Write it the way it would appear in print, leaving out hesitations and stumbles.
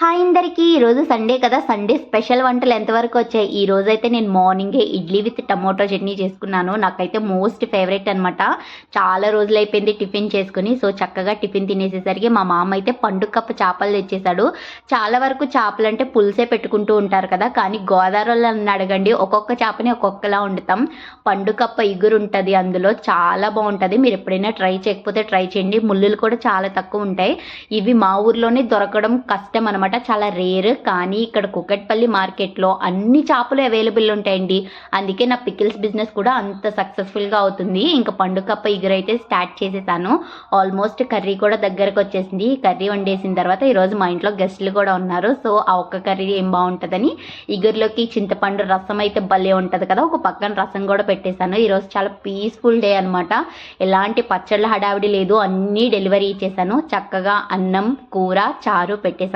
Hi అందరికీ ఈరోజు Sunday కదా. సండే స్పెషల్ వంటలు ఎంతవరకు వచ్చాయి. ఈ రోజు అయితే నేను మార్నింగే ఇడ్లీ విత్ టమోటో చట్నీ చేసుకున్నాను. నాకైతే మోస్ట్ ఫేవరెట్ అనమాట. చాలా రోజులు అయిపోయింది టిఫిన్ చేసుకుని. సో చక్కగా టిఫిన్ తినేసేసరికి మా మామ అయితే పండు కప్పు చేపలు తెచ్చేసాడు. చాలా వరకు చేపలు అంటే పులుసే పెట్టుకుంటూ ఉంటారు కదా, కానీ గోదావరిలో అడగండి ఒక్కొక్క చేపని ఒక్కొక్కలా వండుతాం. పండు కప్ప ఇగురు ఉంటుంది అందులో, చాలా బాగుంటుంది. మీరు ఎప్పుడైనా ట్రై చేయకపోతే ట్రై చేయండి. ముళ్ళులు కూడా చాలా తక్కువ ఉంటాయి. ఇవి మా ఊర్లోనే దొరకడం కష్టం అనమాట, చాలా రేర్. కానీ ఇక్కడ కుకట్పల్లి మార్కెట్లో అన్ని చేపలు అవైలబుల్ ఉంటాయండి. అందుకే నా పికిల్స్ బిజినెస్ కూడా అంత సక్సెస్ఫుల్గా అవుతుంది. ఇంకా పండుకప్ప ఇగురైతే స్టార్ట్ చేసేసాను. ఆల్మోస్ట్ కర్రీ కూడా దగ్గరకు వచ్చేసింది. కర్రీ వండేసిన తర్వాత ఈరోజు మా ఇంట్లో గెస్ట్లు కూడా ఉన్నారు. సో ఆ ఒక్క కర్రీ ఏం బాగుంటుందని ఇగురులోకి చింతపండు రసం అయితే భలే ఉంటుంది కదా, ఒక పక్కన రసం కూడా పెట్టేశాను. ఈరోజు చాలా పీస్ఫుల్ డే అనమాట. ఎలాంటి పచ్చళ్ళ హడావిడి లేదు, అన్నీ డెలివరీ ఇచ్చేసాను. చక్కగా అన్నం కూర చారు పెట్టేశాను.